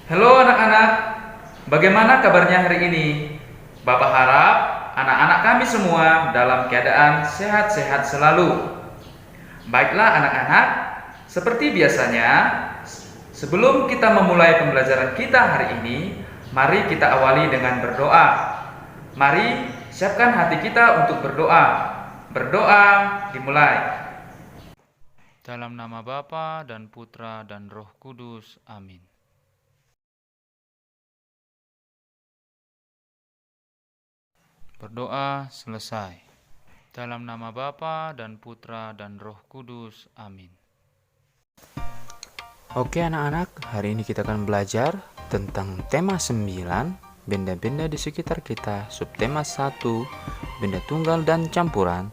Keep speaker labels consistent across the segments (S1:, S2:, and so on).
S1: Halo anak-anak, bagaimana kabarnya hari ini? Bapak harap anak-anak kami semua dalam keadaan sehat-sehat selalu. Baiklah anak-anak, seperti biasanya, sebelum kita memulai pembelajaran kita hari ini, mari kita awali dengan berdoa. Mari siapkan hati kita untuk berdoa. Berdoa dimulai. Dalam nama Bapa dan Putra dan Roh Kudus. Amin. Berdoa selesai. Dalam nama Bapa dan Putra dan Roh Kudus. Amin.
S2: Oke anak-anak, hari ini kita akan belajar tentang tema 9, benda-benda di sekitar kita, subtema 1, benda tunggal dan campuran,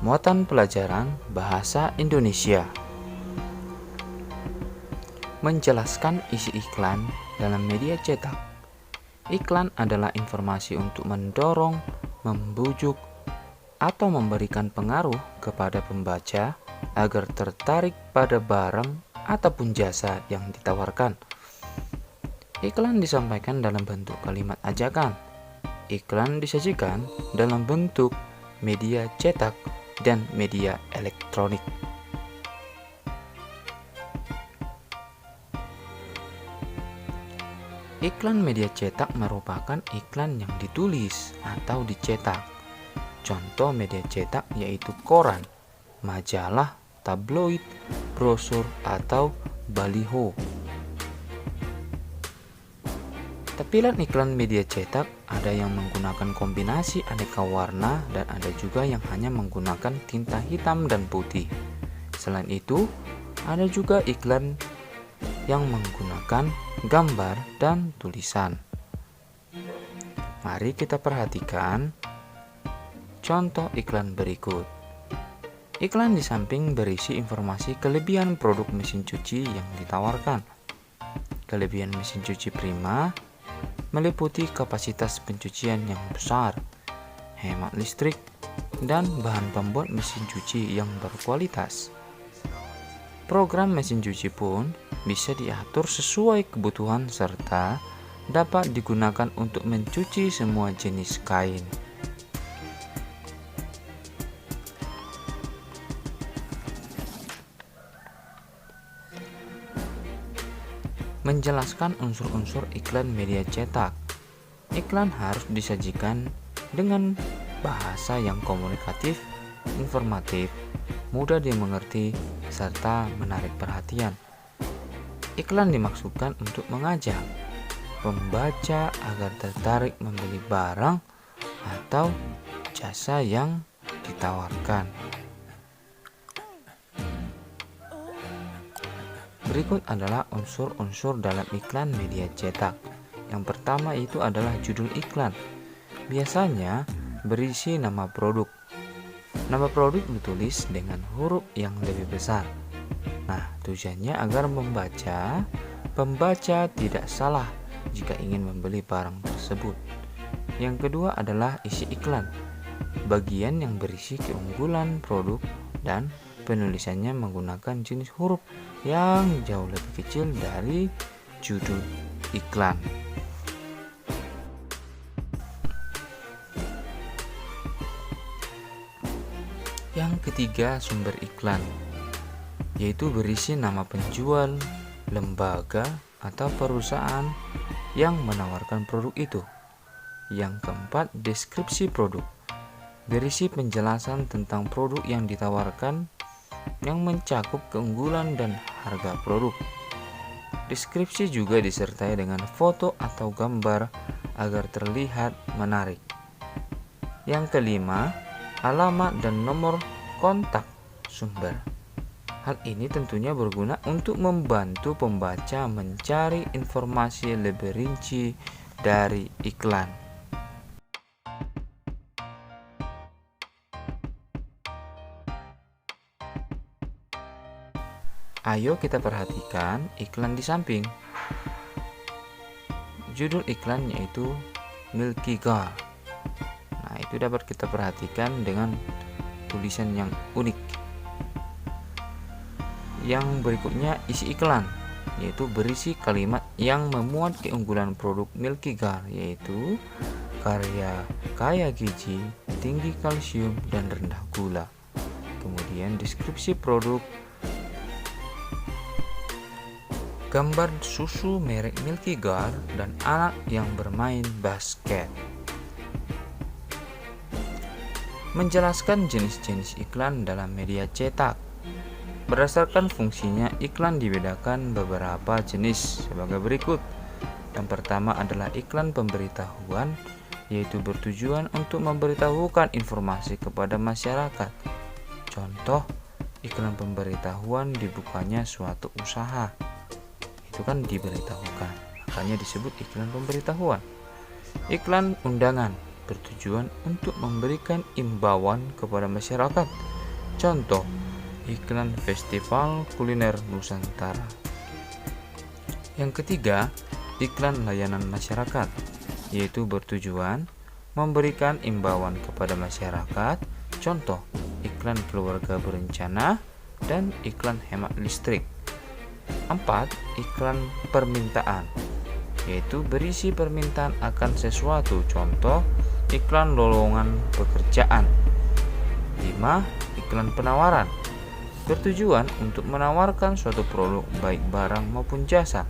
S2: muatan pelajaran bahasa Indonesia. Menjelaskan isi iklan dalam media cetak. Iklan adalah informasi untuk mendorong, membujuk, atau memberikan pengaruh kepada pembaca agar tertarik pada barang ataupun jasa yang ditawarkan. Iklan disampaikan dalam bentuk kalimat ajakan. Iklan disajikan dalam bentuk media cetak dan media elektronik. Iklan media cetak merupakan iklan yang ditulis atau dicetak. Contoh media cetak yaitu koran, majalah, tabloid, brosur, atau baliho. Tampilan iklan media cetak ada yang menggunakan kombinasi aneka warna dan ada juga yang hanya menggunakan tinta hitam dan putih. Selain itu, ada juga iklan yang menggunakan gambar dan tulisan. Mari kita perhatikan contoh iklan berikut. Iklan di samping berisi informasi kelebihan produk mesin cuci yang ditawarkan. Kelebihan mesin cuci Prima meliputi kapasitas pencucian yang besar, hemat listrik, dan bahan pembuat mesin cuci yang berkualitas. Program mesin cuci pun bisa diatur sesuai kebutuhan serta dapat digunakan untuk mencuci semua jenis kain. Menjelaskan unsur-unsur iklan media cetak. Iklan harus disajikan dengan bahasa yang komunikatif, informatif, mudah dimengerti, serta menarik perhatian. Iklan dimaksudkan untuk mengajak pembaca agar tertarik membeli barang atau jasa yang ditawarkan. Berikut adalah unsur-unsur dalam iklan media cetak. Yang pertama itu adalah judul iklan. Biasanya berisi nama produk. Nama produk ditulis dengan huruf yang lebih besar. Nah, tujuannya agar pembaca tidak salah jika ingin membeli barang tersebut. Yang kedua adalah isi iklan. Bagian yang berisi keunggulan produk dan penulisannya menggunakan jenis huruf yang jauh lebih kecil dari judul iklan. Yang ketiga, sumber iklan, yaitu berisi nama penjual, lembaga, atau perusahaan yang menawarkan produk itu. Yang keempat, deskripsi produk, berisi penjelasan tentang produk yang ditawarkan yang mencakup keunggulan dan harga produk. Deskripsi juga disertai dengan foto atau gambar agar terlihat menarik. Yang kelima, alamat dan nomor kontak sumber. Hal ini tentunya berguna untuk membantu pembaca mencari informasi lebih rinci dari iklan. Ayo kita perhatikan iklan di samping. Judul iklan yaitu Milky Girl. Nah, itu dapat kita perhatikan dengan tulisan yang unik. Yang berikutnya isi iklan. yaitu berisi kalimat yang memuat keunggulan produk Milkygar, yaitu kaya gizi, tinggi kalsium, dan rendah gula. Kemudian deskripsi produk, gambar susu merek Milkygar dan anak yang bermain basket. Menjelaskan jenis-jenis iklan dalam media cetak. Berdasarkan fungsinya, iklan dibedakan beberapa jenis sebagai berikut. Yang pertama adalah iklan pemberitahuan, yaitu bertujuan untuk memberitahukan informasi kepada masyarakat. Contoh, iklan pemberitahuan dibukanya suatu usaha. Itu kan diberitahukan, makanya disebut iklan pemberitahuan. Iklan undangan bertujuan untuk memberikan imbauan kepada masyarakat. Contoh, iklan Festival Kuliner Nusantara. Yang ketiga, iklan layanan masyarakat, yaitu bertujuan memberikan imbauan kepada masyarakat. Contoh, iklan keluarga berencana dan iklan hemat listrik. 4. Iklan permintaan, yaitu berisi permintaan akan sesuatu. Contoh, iklan lowongan pekerjaan. 5. Iklan penawaran, bertujuan untuk menawarkan suatu produk baik barang maupun jasa.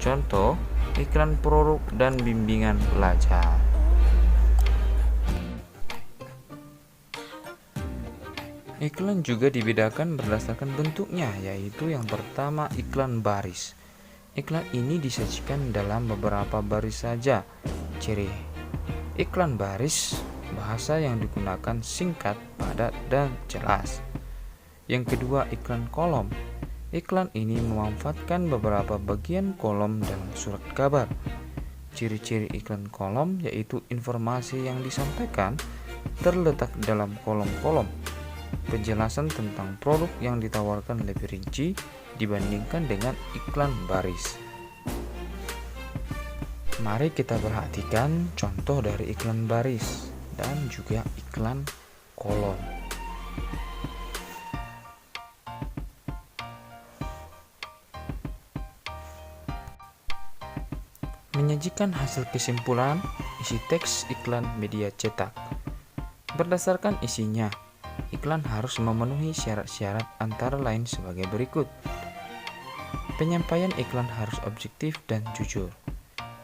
S2: Contoh, iklan produk dan bimbingan belajar. Iklan juga dibedakan berdasarkan bentuknya, yaitu yang pertama iklan baris. Iklan ini disajikan dalam beberapa baris saja. Ciri iklan baris, bahasa yang digunakan singkat, padat, dan jelas. Yang kedua, iklan kolom. Iklan ini memanfaatkan beberapa bagian kolom dalam surat kabar. Ciri-ciri iklan kolom yaitu informasi yang disampaikan terletak dalam kolom-kolom. Penjelasan tentang produk yang ditawarkan lebih rinci dibandingkan dengan iklan baris. Mari kita perhatikan contoh dari iklan baris dan juga iklan kolom. Menyajikan hasil kesimpulan isi teks iklan media cetak. Berdasarkan isinya, iklan harus memenuhi syarat-syarat antara lain sebagai berikut. Penyampaian iklan harus objektif dan jujur.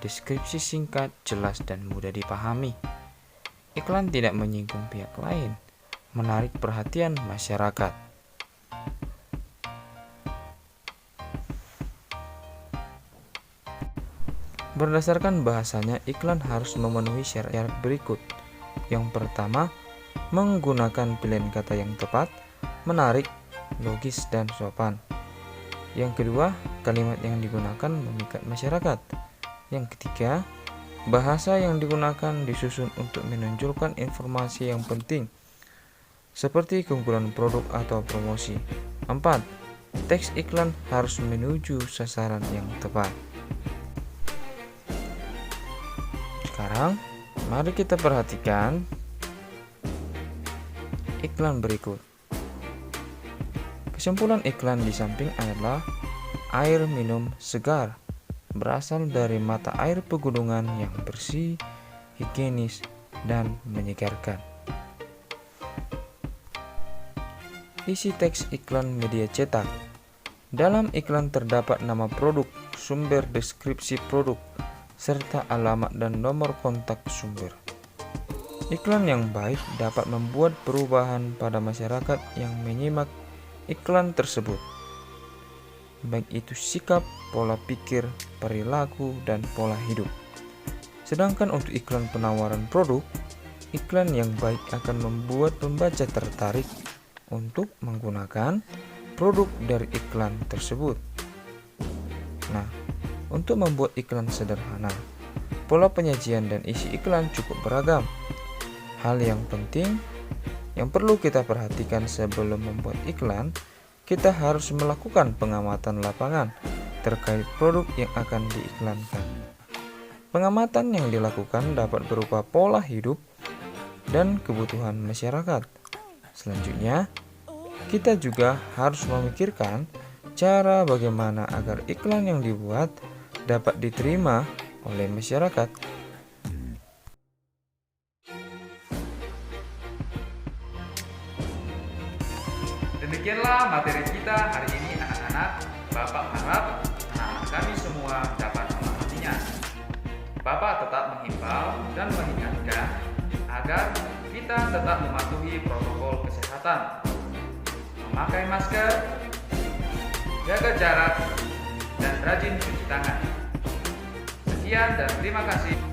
S2: Deskripsi singkat, jelas, dan mudah dipahami. Iklan tidak menyinggung pihak lain. Menarik perhatian masyarakat. Berdasarkan bahasanya, iklan harus memenuhi syarat-syarat berikut. Yang pertama, menggunakan pilihan kata yang tepat, menarik, logis, dan sopan. Yang kedua, kalimat yang digunakan memikat masyarakat. Yang ketiga, bahasa yang digunakan disusun untuk menonjolkan informasi yang penting, seperti keunggulan produk atau promosi. 4. Teks iklan harus menuju sasaran yang tepat. Sekarang, mari kita perhatikan iklan berikut. Kesimpulan iklan di samping adalah air minum segar, berasal dari mata air pegunungan yang bersih, higienis, dan menyegarkan. Isi teks iklan media cetak. Dalam iklan terdapat nama produk, sumber deskripsi produk, serta alamat dan nomor kontak sumber. Iklan yang baik dapat membuat perubahan pada masyarakat yang menyimak iklan tersebut, baik itu sikap, pola pikir, perilaku, dan pola hidup. Sedangkan untuk iklan penawaran produk, iklan yang baik akan membuat pembaca tertarik untuk menggunakan produk dari iklan tersebut. Nah, untuk membuat iklan sederhana, pola penyajian dan isi iklan cukup beragam. Hal yang penting yang perlu kita perhatikan sebelum membuat iklan, kita harus melakukan pengamatan lapangan terkait produk yang akan diiklankan. Pengamatan yang dilakukan dapat berupa pola hidup dan kebutuhan masyarakat. Selanjutnya, kita juga harus memikirkan cara bagaimana agar iklan yang dibuat dapat diterima oleh masyarakat.
S1: Demikianlah materi kita hari ini anak-anak. Bapak harap anak-anak kami semua dapat memahaminya. Bapak tetap menghimbau dan mengingatkan agar kita tetap mematuhi protokol kesehatan, memakai masker, jaga jarak, dan rajin cuci tangan. Sekian dan terima kasih.